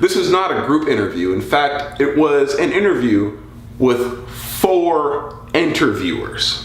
This was not a group interview. In fact, it was an interview with 4 interviewers.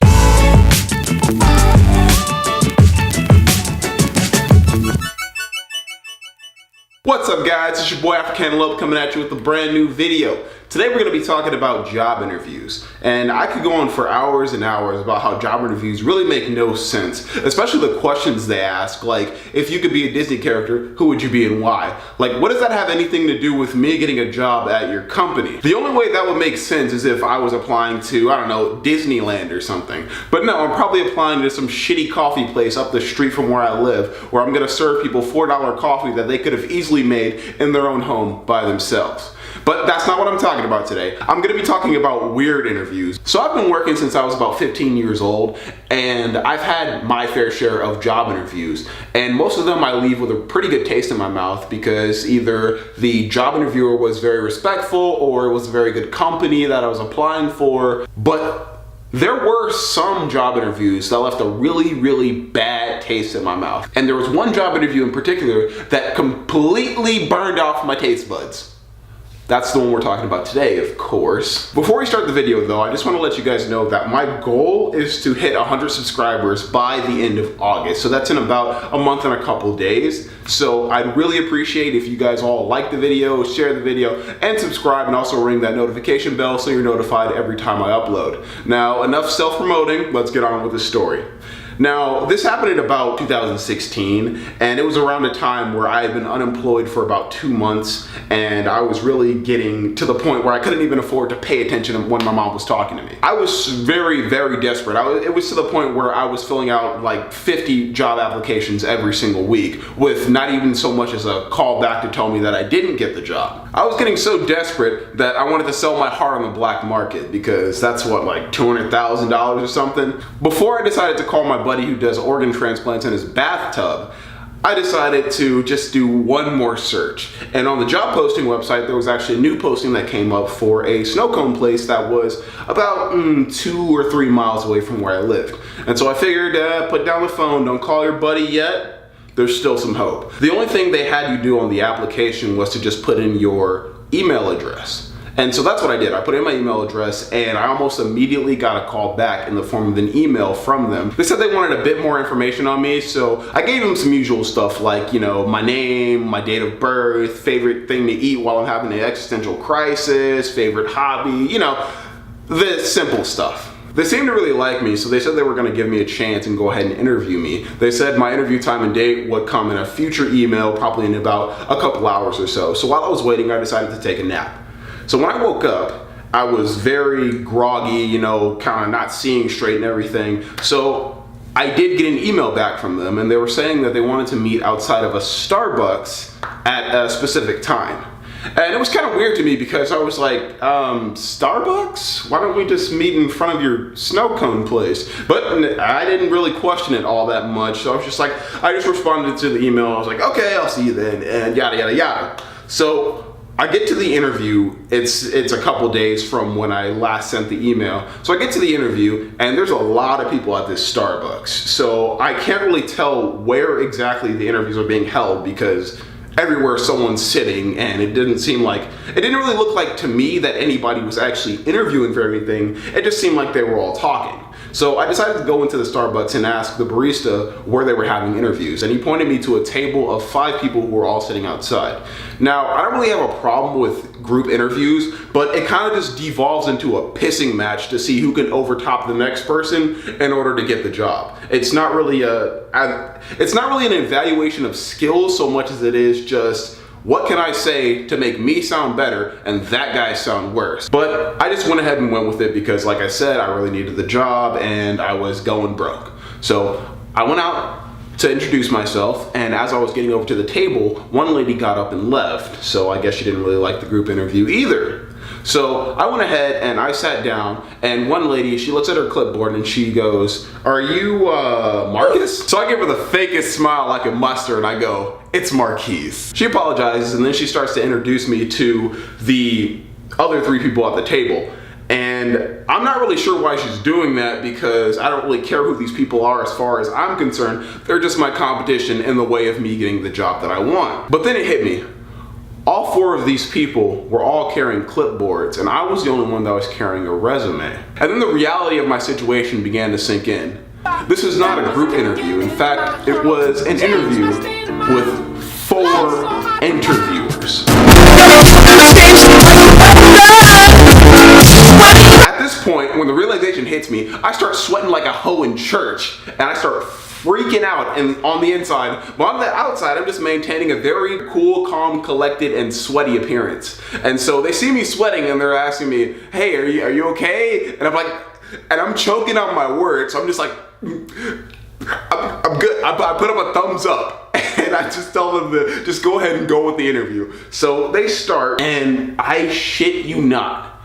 What's up guys, it's your boy africantaloupe coming at you with a brand new video. Today we're going to be talking about job interviews, and I could go on for hours and hours about how job interviews really make no sense, especially the questions they ask, like if you could be a Disney character, who would you be and why? Like, what does that have anything to do with me getting a job at your company? The only way that would make sense is if I was applying to, I don't know, Disneyland or something. But no, I'm probably applying to some shitty coffee place up the street from where I live, where I'm going to serve people $4 coffee that they could have easily made in their own home by themselves. But that's not what I'm talking about today. I'm going to be talking about weird interviews. So I've been working since I was about 15 years old, and I've had my fair share of job interviews. And most of them I leave with a pretty good taste in my mouth because either the job interviewer was very respectful or it was a very good company that I was applying for. But there were some job interviews that left a really, really bad taste in my mouth. And there was one job interview in particular that completely burned off my taste buds. That's the one we're talking about today, of course. Before we start the video though, I just want to let you guys know that my goal is to hit 100 subscribers by the end of August. So that's in about a month and a couple days. So I'd really appreciate if you guys all like the video, share the video, and subscribe, and also ring that notification bell so you're notified every time I upload. Now, enough self-promoting, let's get on with the story. Now, this happened in about 2016, and it was around a time where I had been unemployed for about 2 months, and I was really getting to the point where I couldn't even afford to pay attention when my mom was talking to me. I was very, very desperate. It was to the point where I was filling out like 50 job applications every single week with not even so much as a call back to tell me that I didn't get the job. I was getting so desperate that I wanted to sell my heart on the black market because that's what, like $200,000 or something. Before I decided to call my buddy who does organ transplants in his bathtub, I decided to just do one more search. And on the job posting website, there was actually a new posting that came up for a snow cone place that was about 2 or 3 miles away from where I lived. And so I figured, put down the phone, don't call your buddy yet. There's still some hope. The only thing they had you do on the application was to just put in your email address. And so that's what I did. I put in my email address, and I almost immediately got a call back in the form of an email from them. They said they wanted a bit more information on me, so I gave them some usual stuff like, you know, my name, my date of birth, favorite thing to eat while I'm having an existential crisis, favorite hobby, you know, the simple stuff. They seemed to really like me, so they said they were going to give me a chance and go ahead and interview me. They said my interview time and date would come in a future email, probably in about a couple hours or so. So while I was waiting, I decided to take a nap. So when I woke up, I was very groggy, you know, kind of not seeing straight and everything. So I did get an email back from them, and they were saying that they wanted to meet outside of a Starbucks at a specific time. And it was kind of weird to me because I was like, Starbucks? Why don't we just meet in front of your snow cone place? But I didn't really question it all that much. So I was just like, I just responded to the email. I was like, okay, I'll see you then, and yada, yada, yada. So I get to the interview, it's a couple days from when I last sent the email. So I get to the interview, and there's a lot of people at this Starbucks. So I can't really tell where exactly the interviews are being held because everywhere someone's sitting, and it didn't really look like to me that anybody was actually interviewing for anything. It just seemed like they were all talking. So I decided to go into the Starbucks and ask the barista where they were having interviews, and he pointed me to a table of 5 people who were all sitting outside. Now, I don't really have a problem with group interviews, but it kind of just devolves into a pissing match to see who can overtop the next person in order to get the job. It's not really an evaluation of skills so much as it is just, what can I say to make me sound better and that guy sound worse? But I just went ahead and went with it because, like I said, I really needed the job and I was going broke. So I went out to introduce myself, and as I was getting over to the table, one lady got up and left. So I guess she didn't really like the group interview either. So I went ahead and I sat down, and one lady, she looks at her clipboard and she goes, "Are you Marcus?" So I give her the fakest smile I could muster and I go, "It's Marquise." She apologizes, and then she starts to introduce me to the other 3 people at the table. And I'm not really sure why she's doing that because I don't really care who these people are as far as I'm concerned. They're just my competition in the way of me getting the job that I want. But then it hit me. All 4 of these people were all carrying clipboards, and I was the only one that was carrying a resume. And then the reality of my situation began to sink in. This is not a group interview. In fact, it was an interview with 4 interviewers. At this point, when the realization hits me, I start sweating like a hoe in church, and I start freaking out and on the inside, but on the outside I'm just maintaining a very cool, calm, collected, and sweaty appearance. And so they see me sweating and they're asking me, hey, are you okay? And I'm like, and I'm choking on my words, so I'm just like, I'm good. I put up a thumbs up and I just tell them to just go ahead and go with the interview. So they start, and I shit you not,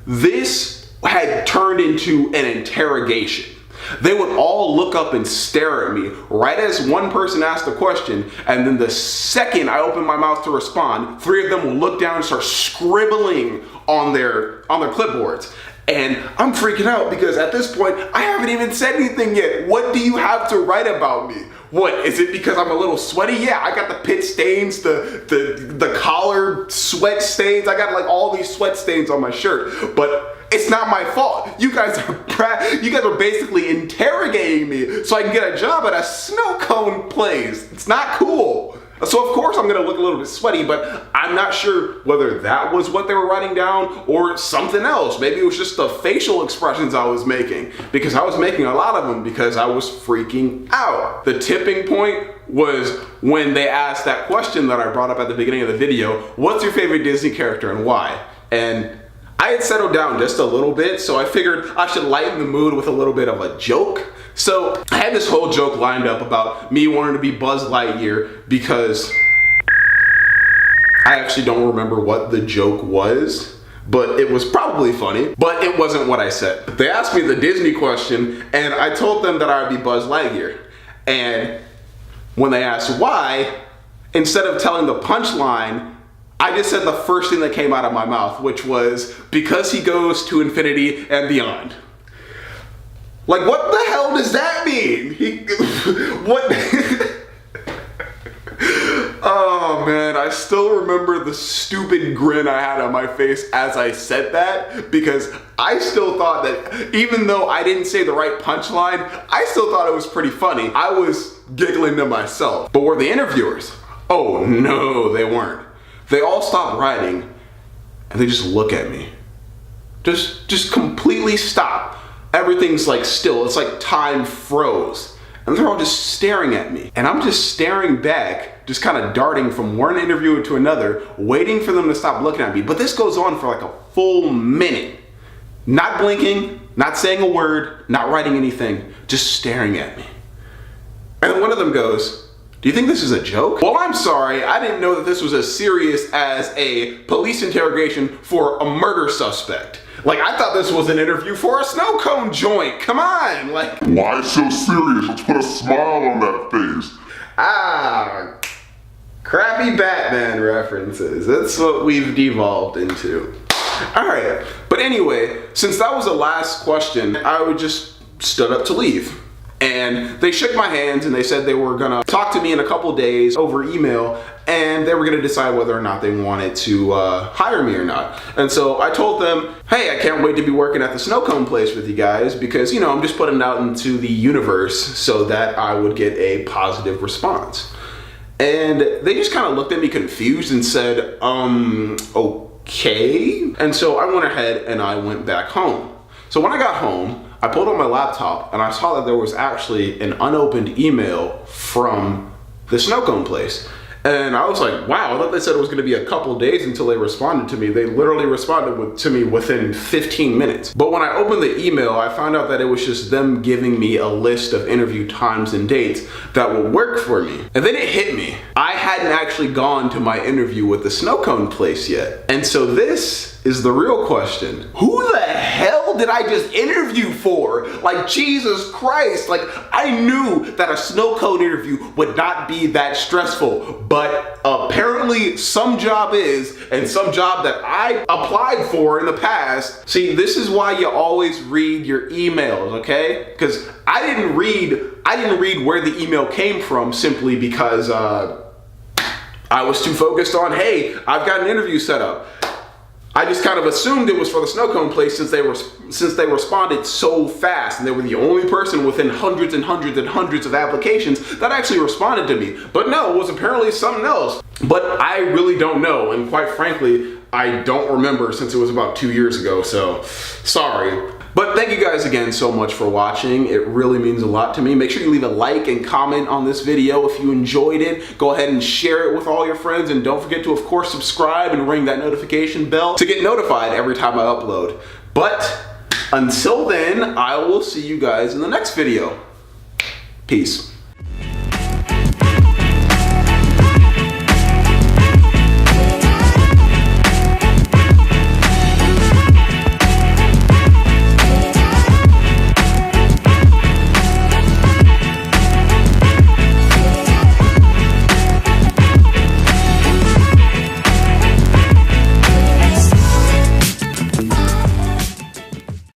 this had turned into an interrogation. They would all look up and stare at me right as one person asked a question, and then the second I open my mouth to respond, 3 of them will look down and start scribbling on their clipboards. And I'm freaking out because at this point, I haven't even said anything yet. What do you have to write about me? What, is it because I'm a little sweaty? Yeah, I got the pit stains, the collar sweat stains. I got like all these sweat stains on my shirt, but it's not my fault. You guys are basically interrogating me so I can get a job at a snow cone place. It's not cool. So of course I'm gonna look a little bit sweaty, but I'm not sure whether that was what they were writing down or something else. Maybe it was just the facial expressions I was making, because I was making a lot of them because I was freaking out. The tipping point was when they asked that question that I brought up at the beginning of the video, what's your favorite Disney character and why? And I had settled down just a little bit, so I figured I should lighten the mood with a little bit of a joke. So I had this whole joke lined up about me wanting to be Buzz Lightyear because I actually don't remember what the joke was, but it was probably funny, but it wasn't what I said. They asked me the Disney question, and I told them that I would be Buzz Lightyear. And when they asked why, instead of telling the punchline, I just said the first thing that came out of my mouth, which was, because he goes to infinity and beyond. Like, what the hell does that mean? What? Oh man, I still remember the stupid grin I had on my face as I said that, because I still thought that even though I didn't say the right punchline, I still thought it was pretty funny. I was giggling to myself. But were the interviewers? Oh no, they weren't. They all stopped writing and they just look at me. Just completely stop. Everything's like still, it's like time froze. And they're all just staring at me. And I'm just staring back, just kind of darting from one interviewer to another, waiting for them to stop looking at me. But this goes on for like a full minute. Not blinking, not saying a word, not writing anything, just staring at me. And then one of them goes, "Do you think this is a joke?" Well, I'm sorry, I didn't know that this was as serious as a police interrogation for a murder suspect. Like, I thought this was an interview for a snow cone joint. Come on, like. Why so serious? Let's put a smile on that face. Ah, crappy Batman references. That's what we've devolved into. All right, but anyway, since that was the last question, I just stood up to leave. And they shook my hands and they said they were gonna talk to me in a couple days over email, and they were gonna decide whether or not they wanted to hire me or not. And so I told them, hey, I can't wait to be working at the snow cone place with you guys, because, you know, I'm just putting it out into the universe so that I would get a positive response. And they just kind of looked at me confused and said, okay. And so I went ahead and I went back home. So when I got home, I pulled up my laptop and I saw that there was actually an unopened email from the snow cone place. And I was like, wow, I thought they said it was gonna be a couple days until they responded to me. They literally responded to me within 15 minutes. But when I opened the email, I found out that it was just them giving me a list of interview times and dates that would work for me. And then it hit me. I hadn't actually gone to my interview with the snow cone place yet. And so this is the real question. Who the hell did I just interview for? Like, Jesus Christ, like, I knew that a snow cone interview would not be that stressful, but apparently some job is, and some job that I applied for in the past. See, this is why you always read your emails, okay? Because I didn't read where the email came from simply because I was too focused on, hey, I've got an interview set up. I just kind of assumed it was for the snow cone place since they responded so fast, and they were the only person within hundreds and hundreds and hundreds of applications that actually responded to me. But no, it was apparently something else. But I really don't know, and quite frankly, I don't remember since it was about 2 years ago, so sorry. But thank you guys again so much for watching. It really means a lot to me. Make sure you leave a like and comment on this video if you enjoyed it. Go ahead and share it with all your friends, and don't forget to, of course, subscribe and ring that notification bell to get notified every time I upload. But until then, I will see you guys in the next video. Peace.